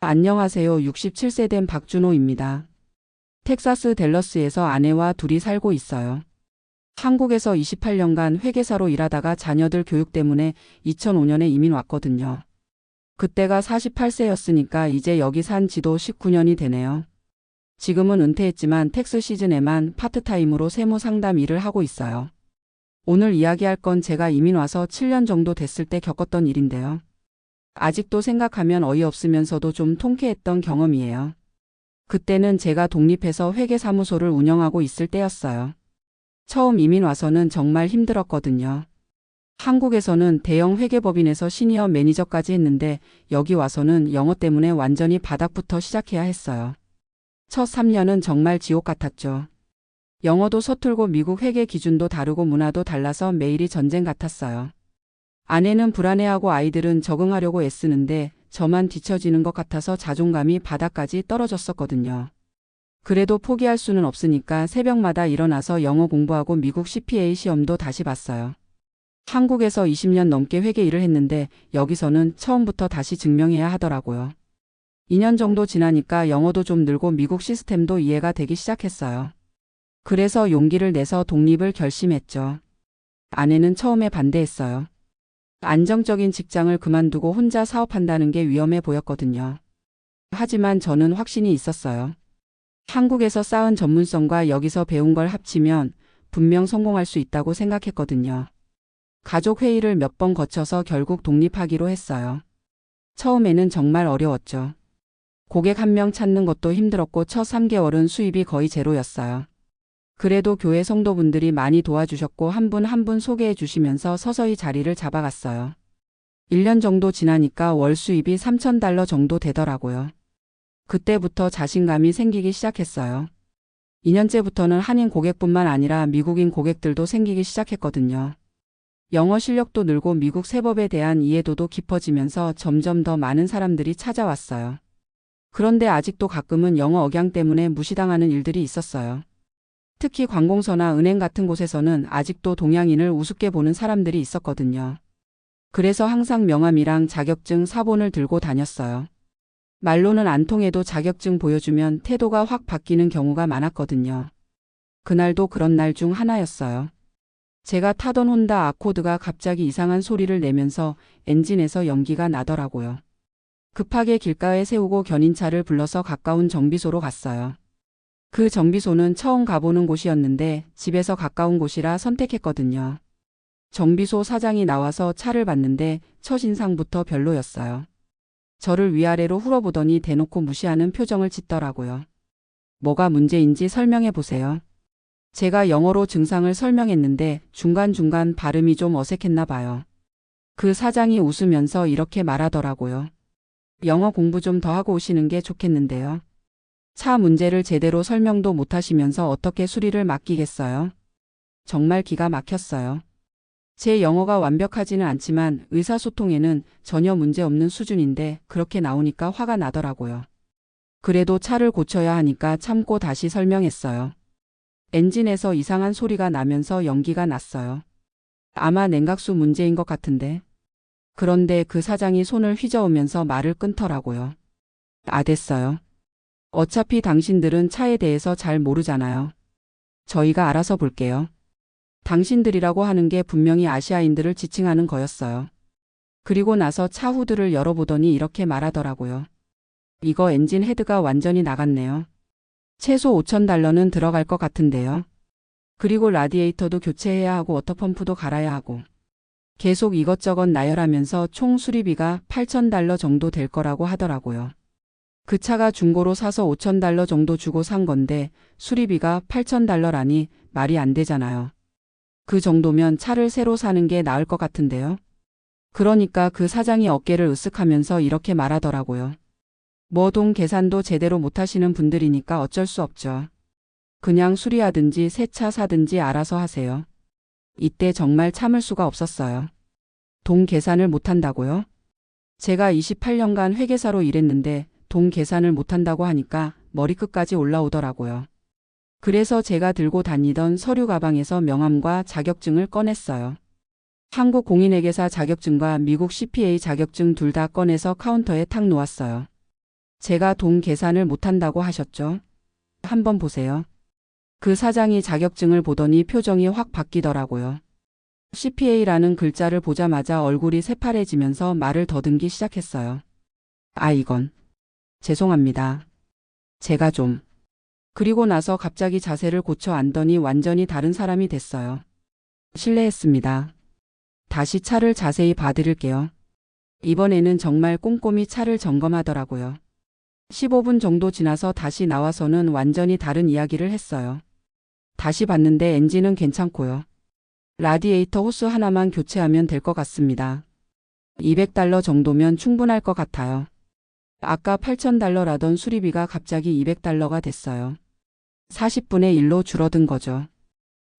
안녕하세요. 67세 된 박준호입니다. 텍사스 댈러스에서 아내와 둘이 살고 있어요. 한국에서 28년간 회계사로 일하다가 자녀들 교육 때문에 2005년에 이민 왔거든요. 그때가 48세였으니까 이제 여기 산 지도 19년이 되네요. 지금은 은퇴했지만 텍스 시즌에만 파트타임으로 세무 상담 일을 하고 있어요. 오늘 이야기할 건 제가 이민 와서 7년 정도 됐을 때 겪었던 일인데요. 아직도 생각하면 어이없으면서도 좀 통쾌했던 경험이에요. 그때는 제가 독립해서 회계사무소를 운영하고 있을 때였어요. 처음 이민 와서는 정말 힘들었거든요. 한국에서는 대형 회계법인에서 시니어 매니저까지 했는데 여기 와서는 영어 때문에 완전히 바닥부터 시작해야 했어요. 첫 3년은 정말 지옥 같았죠. 영어도 서툴고 미국 회계 기준도 다르고 문화도 달라서 매일이 전쟁 같았어요. 아내는 불안해하고 아이들은 적응하려고 애쓰는데 저만 뒤처지는 것 같아서 자존감이 바닥까지 떨어졌었거든요. 그래도 포기할 수는 없으니까 새벽마다 일어나서 영어 공부하고 미국 CPA 시험도 다시 봤어요. 한국에서 20년 넘게 회계 일을 했는데 여기서는 처음부터 다시 증명해야 하더라고요. 2년 정도 지나니까 영어도 좀 늘고 미국 시스템도 이해가 되기 시작했어요. 그래서 용기를 내서 독립을 결심했죠. 아내는 처음에 반대했어요. 안정적인 직장을 그만두고 혼자 사업한다는 게 위험해 보였거든요. 하지만 저는 확신이 있었어요. 한국에서 쌓은 전문성과 여기서 배운 걸 합치면 분명 성공할 수 있다고 생각했거든요. 가족 회의를 몇 번 거쳐서 결국 독립하기로 했어요. 처음에는 정말 어려웠죠. 고객 한 명 찾는 것도 힘들었고 첫 3개월은 수입이 거의 제로였어요. 그래도 교회 성도분들이 많이 도와주셨고 한 분 한 분 소개해 주시면서 서서히 자리를 잡아갔어요. 1년 정도 지나니까 월 수입이 $3,000 정도 되더라고요. 그때부터 자신감이 생기기 시작했어요. 2년째부터는 한인 고객뿐만 아니라 미국인 고객들도 생기기 시작했거든요. 영어 실력도 늘고 미국 세법에 대한 이해도도 깊어지면서 점점 더 많은 사람들이 찾아왔어요. 그런데 아직도 가끔은 영어 억양 때문에 무시당하는 일들이 있었어요. 특히 관공서나 은행 같은 곳에서는 아직도 동양인을 우습게 보는 사람들이 있었거든요. 그래서 항상 명함이랑 자격증 사본을 들고 다녔어요. 말로는 안 통해도 자격증 보여주면 태도가 확 바뀌는 경우가 많았거든요. 그날도 그런 날 중 하나였어요. 제가 타던 혼다 아코드가 갑자기 이상한 소리를 내면서 엔진에서 연기가 나더라고요. 급하게 길가에 세우고 견인차를 불러서 가까운 정비소로 갔어요. 그 정비소는 처음 가보는 곳이었는데 집에서 가까운 곳이라 선택했거든요. 정비소 사장이 나와서 차를 봤는데 첫인상부터 별로였어요. 저를 위아래로 훑어보더니 대놓고 무시하는 표정을 짓더라고요. 뭐가 문제인지 설명해 보세요. 제가 영어로 증상을 설명했는데 중간중간 발음이 좀 어색했나 봐요. 그 사장이 웃으면서 이렇게 말하더라고요. 영어 공부 좀 더 하고 오시는 게 좋겠는데요. 차 문제를 제대로 설명도 못하시면서 어떻게 수리를 맡기겠어요? 정말 기가 막혔어요. 제 영어가 완벽하지는 않지만 의사소통에는 전혀 문제 없는 수준인데 그렇게 나오니까 화가 나더라고요. 그래도 차를 고쳐야 하니까 참고 다시 설명했어요. 엔진에서 이상한 소리가 나면서 연기가 났어요. 아마 냉각수 문제인 것 같은데. 그런데 그 사장이 손을 휘저으면서 말을 끊더라고요. 됐어요. 어차피 당신들은 차에 대해서 잘 모르잖아요. 저희가 알아서 볼게요. 당신들이라고 하는 게 분명히 아시아인들을 지칭하는 거였어요. 그리고 나서 차 후드를 열어보더니 이렇게 말하더라고요. 이거 엔진 헤드가 완전히 나갔네요. 최소 $5,000는 들어갈 것 같은데요. 그리고 라디에이터도 교체해야 하고 워터펌프도 갈아야 하고. 계속 이것저것 나열하면서 총 수리비가 $8,000 정도 될 거라고 하더라고요. 그 차가 중고로 사서 $5,000 정도 주고 산 건데 수리비가 $8,000라니 말이 안 되잖아요. 그 정도면 차를 새로 사는 게 나을 것 같은데요. 그러니까 그 사장이 어깨를 으쓱하면서 이렇게 말하더라고요. 돈 계산도 제대로 못하시는 분들이니까 어쩔 수 없죠. 그냥 수리하든지 새 차 사든지 알아서 하세요. 이때 정말 참을 수가 없었어요. 돈 계산을 못한다고요? 제가 28년간 회계사로 일했는데 돈 계산을 못한다고 하니까 머리끝까지 올라오더라고요. 그래서 제가 들고 다니던 서류 가방에서 명함과 자격증을 꺼냈어요. 한국 공인회계사 자격증과 미국 CPA 자격증 둘 다 꺼내서 카운터에 탁 놓았어요. 제가 돈 계산을 못한다고 하셨죠? 한번 보세요. 그 사장이 자격증을 보더니 표정이 확 바뀌더라고요. CPA라는 글자를 보자마자 얼굴이 새파래지면서 말을 더듬기 시작했어요. 아, 이건. 죄송합니다. 제가 좀. 그리고 나서 갑자기 자세를 고쳐 앉더니 완전히 다른 사람이 됐어요. 실례했습니다. 다시 차를 자세히 봐드릴게요. 이번에는 정말 꼼꼼히 차를 점검하더라고요. 15분 정도 지나서 다시 나와서는 완전히 다른 이야기를 했어요. 다시 봤는데 엔진은 괜찮고요. 라디에이터 호스 하나만 교체하면 될 것 같습니다. $200 정도면 충분할 것 같아요. 아까 $8,000라던 수리비가 갑자기 $200가 됐어요. 40분의 1로 줄어든 거죠.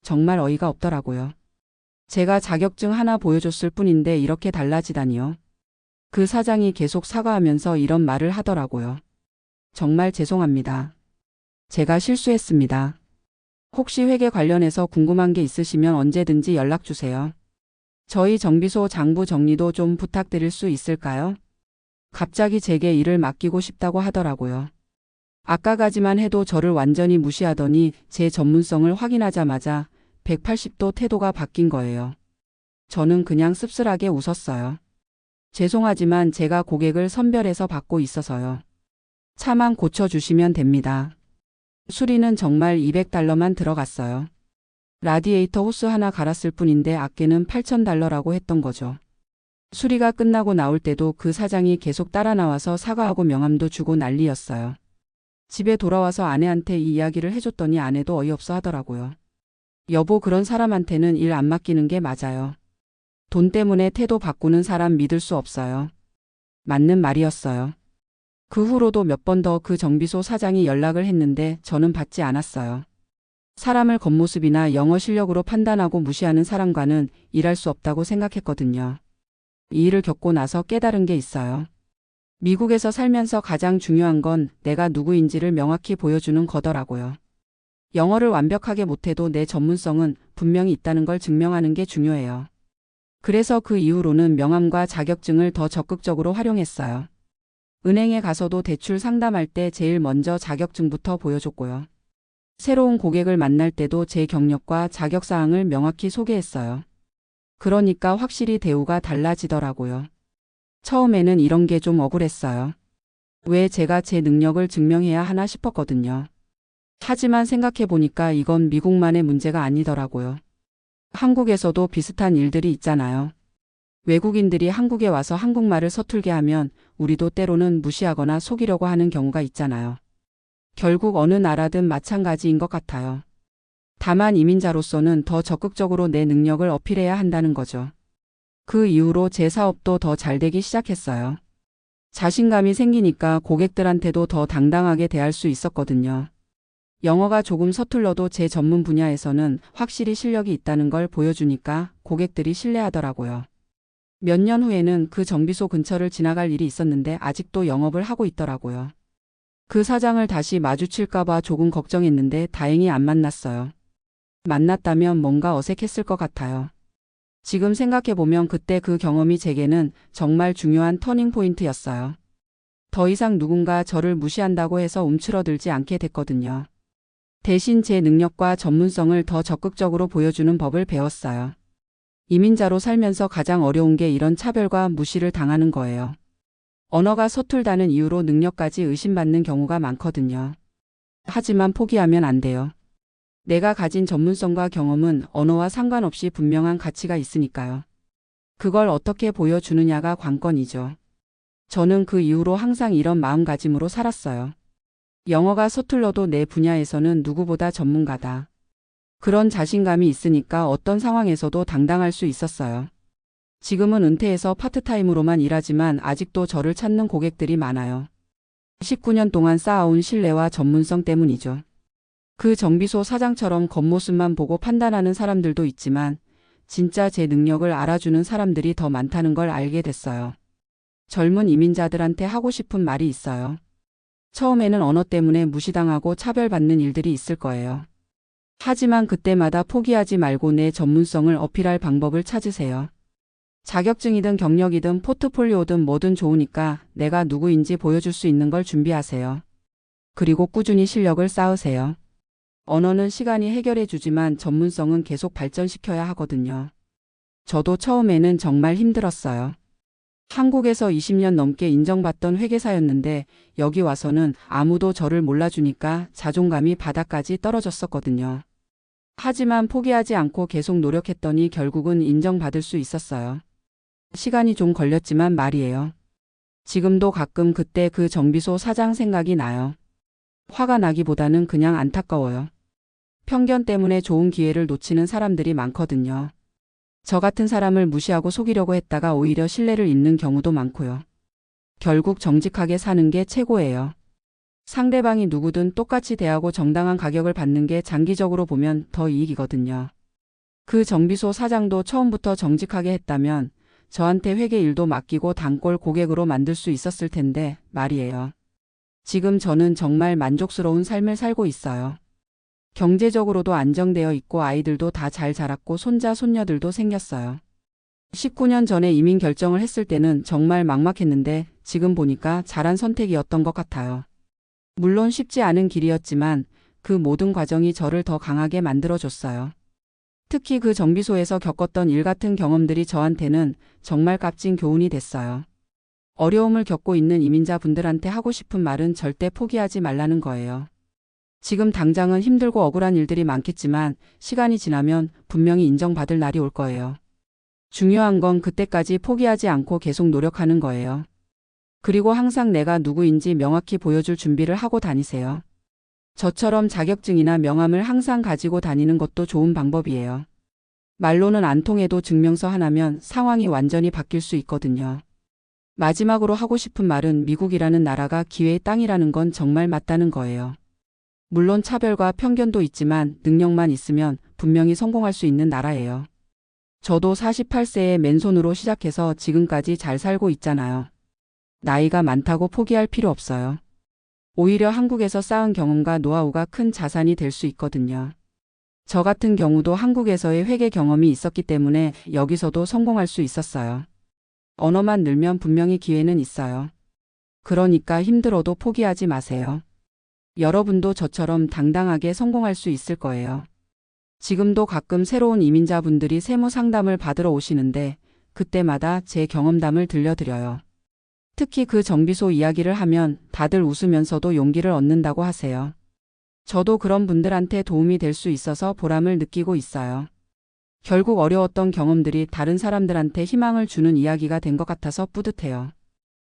정말 어이가 없더라고요. 제가 자격증 하나 보여줬을 뿐인데 이렇게 달라지다니요. 그 사장이 계속 사과하면서 이런 말을 하더라고요. 정말 죄송합니다. 제가 실수했습니다. 혹시 회계 관련해서 궁금한 게 있으시면 언제든지 연락 주세요. 저희 정비소 장부 정리도 좀 부탁드릴 수 있을까요? 갑자기 제게 일을 맡기고 싶다고 하더라고요. 아까까지만 해도 저를 완전히 무시하더니 제 전문성을 확인하자마자 180도 태도가 바뀐 거예요. 저는 그냥 씁쓸하게 웃었어요. 죄송하지만 제가 고객을 선별해서 받고 있어서요. 차만 고쳐주시면 됩니다. 수리는 정말 $200만 들어갔어요. 라디에이터 호스 하나 갈았을 뿐인데 아껴는 $8,000라고 했던 거죠. 수리가 끝나고 나올 때도 그 사장이 계속 따라 나와서 사과하고 명함도 주고 난리였어요. 집에 돌아와서 아내한테 이 이야기를 해줬더니 아내도 어이없어 하더라고요. 여보, 그런 사람한테는 일 안 맡기는 게 맞아요. 돈 때문에 태도 바꾸는 사람 믿을 수 없어요. 맞는 말이었어요. 그 후로도 몇 번 더 그 정비소 사장이 연락을 했는데 저는 받지 않았어요. 사람을 겉모습이나 영어 실력으로 판단하고 무시하는 사람과는 일할 수 없다고 생각했거든요. 이 일을 겪고 나서 깨달은 게 있어요. 미국에서 살면서 가장 중요한 건 내가 누구인지를 명확히 보여주는 거더라고요. 영어를 완벽하게 못해도 내 전문성은 분명히 있다는 걸 증명하는 게 중요해요. 그래서 그 이후로는 명함과 자격증을 더 적극적으로 활용했어요. 은행에 가서도 대출 상담할 때 제일 먼저 자격증부터 보여줬고요. 새로운 고객을 만날 때도 제 경력과 자격사항을 명확히 소개했어요. 그러니까 확실히 대우가 달라지더라고요. 처음에는 이런 게 좀 억울했어요. 왜 제가 제 능력을 증명해야 하나 싶었거든요. 하지만 생각해보니까 이건 미국만의 문제가 아니더라고요. 한국에서도 비슷한 일들이 있잖아요. 외국인들이 한국에 와서 한국말을 서툴게 하면 우리도 때로는 무시하거나 속이려고 하는 경우가 있잖아요. 결국 어느 나라든 마찬가지인 것 같아요. 다만 이민자로서는 더 적극적으로 내 능력을 어필해야 한다는 거죠. 그 이후로 제 사업도 더 잘 되기 시작했어요. 자신감이 생기니까 고객들한테도 더 당당하게 대할 수 있었거든요. 영어가 조금 서툴러도 제 전문 분야에서는 확실히 실력이 있다는 걸 보여주니까 고객들이 신뢰하더라고요. 몇 년 후에는 그 정비소 근처를 지나갈 일이 있었는데 아직도 영업을 하고 있더라고요. 그 사장을 다시 마주칠까봐 조금 걱정했는데 다행히 안 만났어요. 만났다면 뭔가 어색했을 것 같아요. 지금 생각해보면 그때 그 경험이 제게는 정말 중요한 터닝포인트였어요. 더 이상 누군가 저를 무시한다고 해서 움츠러들지 않게 됐거든요. 대신 제 능력과 전문성을 더 적극적으로 보여주는 법을 배웠어요. 이민자로 살면서 가장 어려운 게 이런 차별과 무시를 당하는 거예요. 언어가 서툴다는 이유로 능력까지 의심받는 경우가 많거든요. 하지만 포기하면 안 돼요. 내가 가진 전문성과 경험은 언어와 상관없이 분명한 가치가 있으니까요. 그걸 어떻게 보여주느냐가 관건이죠. 저는 그 이후로 항상 이런 마음가짐으로 살았어요. 영어가 서툴러도 내 분야에서는 누구보다 전문가다. 그런 자신감이 있으니까 어떤 상황에서도 당당할 수 있었어요. 지금은 은퇴해서 파트타임으로만 일하지만 아직도 저를 찾는 고객들이 많아요. 19년 동안 쌓아온 신뢰와 전문성 때문이죠. 그 정비소 사장처럼 겉모습만 보고 판단하는 사람들도 있지만 진짜 제 능력을 알아주는 사람들이 더 많다는 걸 알게 됐어요. 젊은 이민자들한테 하고 싶은 말이 있어요. 처음에는 언어 때문에 무시당하고 차별받는 일들이 있을 거예요. 하지만 그때마다 포기하지 말고 내 전문성을 어필할 방법을 찾으세요. 자격증이든 경력이든 포트폴리오든 뭐든 좋으니까 내가 누구인지 보여줄 수 있는 걸 준비하세요. 그리고 꾸준히 실력을 쌓으세요. 언어는 시간이 해결해 주지만 전문성은 계속 발전시켜야 하거든요. 저도 처음에는 정말 힘들었어요. 한국에서 20년 넘게 인정받던 회계사였는데 여기 와서는 아무도 저를 몰라주니까 자존감이 바닥까지 떨어졌었거든요. 하지만 포기하지 않고 계속 노력했더니 결국은 인정받을 수 있었어요. 시간이 좀 걸렸지만 말이에요. 지금도 가끔 그때 그 정비소 사장 생각이 나요. 화가 나기보다는 그냥 안타까워요. 편견 때문에 좋은 기회를 놓치는 사람들이 많거든요. 저 같은 사람을 무시하고 속이려고 했다가 오히려 신뢰를 잃는 경우도 많고요. 결국 정직하게 사는 게 최고예요. 상대방이 누구든 똑같이 대하고 정당한 가격을 받는 게 장기적으로 보면 더 이익이거든요. 그 정비소 사장도 처음부터 정직하게 했다면 저한테 회계 일도 맡기고 단골 고객으로 만들 수 있었을 텐데 말이에요. 지금 저는 정말 만족스러운 삶을 살고 있어요. 경제적으로도 안정되어 있고 아이들도 다 잘 자랐고 손자 손녀들도 생겼어요. 19년 전에 이민 결정을 했을 때는 정말 막막했는데 지금 보니까 잘한 선택이었던 것 같아요. 물론 쉽지 않은 길이었지만 그 모든 과정이 저를 더 강하게 만들어줬어요. 특히 그 정비소에서 겪었던 일 같은 경험들이 저한테는 정말 값진 교훈이 됐어요. 어려움을 겪고 있는 이민자분들한테 하고 싶은 말은 절대 포기하지 말라는 거예요. 지금 당장은 힘들고 억울한 일들이 많겠지만 시간이 지나면 분명히 인정받을 날이 올 거예요. 중요한 건 그때까지 포기하지 않고 계속 노력하는 거예요. 그리고 항상 내가 누구인지 명확히 보여줄 준비를 하고 다니세요. 저처럼 자격증이나 명함을 항상 가지고 다니는 것도 좋은 방법이에요. 말로는 안 통해도 증명서 하나면 상황이 완전히 바뀔 수 있거든요. 마지막으로 하고 싶은 말은 미국이라는 나라가 기회의 땅이라는 건 정말 맞다는 거예요. 물론 차별과 편견도 있지만 능력만 있으면 분명히 성공할 수 있는 나라예요. 저도 48세에 맨손으로 시작해서 지금까지 잘 살고 있잖아요. 나이가 많다고 포기할 필요 없어요. 오히려 한국에서 쌓은 경험과 노하우가 큰 자산이 될 수 있거든요. 저 같은 경우도 한국에서의 회계 경험이 있었기 때문에 여기서도 성공할 수 있었어요. 언어만 늘면 분명히 기회는 있어요. 그러니까 힘들어도 포기하지 마세요. 여러분도 저처럼 당당하게 성공할 수 있을 거예요. 지금도 가끔 새로운 이민자분들이 세무 상담을 받으러 오시는데 그때마다 제 경험담을 들려드려요. 특히 그 정비소 이야기를 하면 다들 웃으면서도 용기를 얻는다고 하세요. 저도 그런 분들한테 도움이 될 수 있어서 보람을 느끼고 있어요. 결국 어려웠던 경험들이 다른 사람들한테 희망을 주는 이야기가 된 것 같아서 뿌듯해요.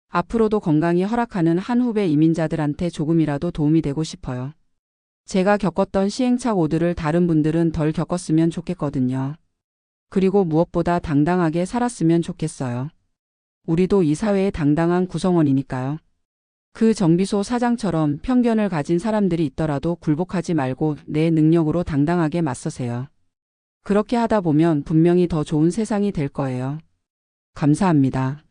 앞으로도 건강이 허락하는 한 후배 이민자들한테 조금이라도 도움이 되고 싶어요. 제가 겪었던 시행착오들을 다른 분들은 덜 겪었으면 좋겠거든요. 그리고 무엇보다 당당하게 살았으면 좋겠어요. 우리도 이 사회의 당당한 구성원이니까요. 그 정비소 사장처럼 편견을 가진 사람들이 있더라도 굴복하지 말고 내 능력으로 당당하게 맞서세요. 그렇게 하다 보면 분명히 더 좋은 세상이 될 거예요. 감사합니다.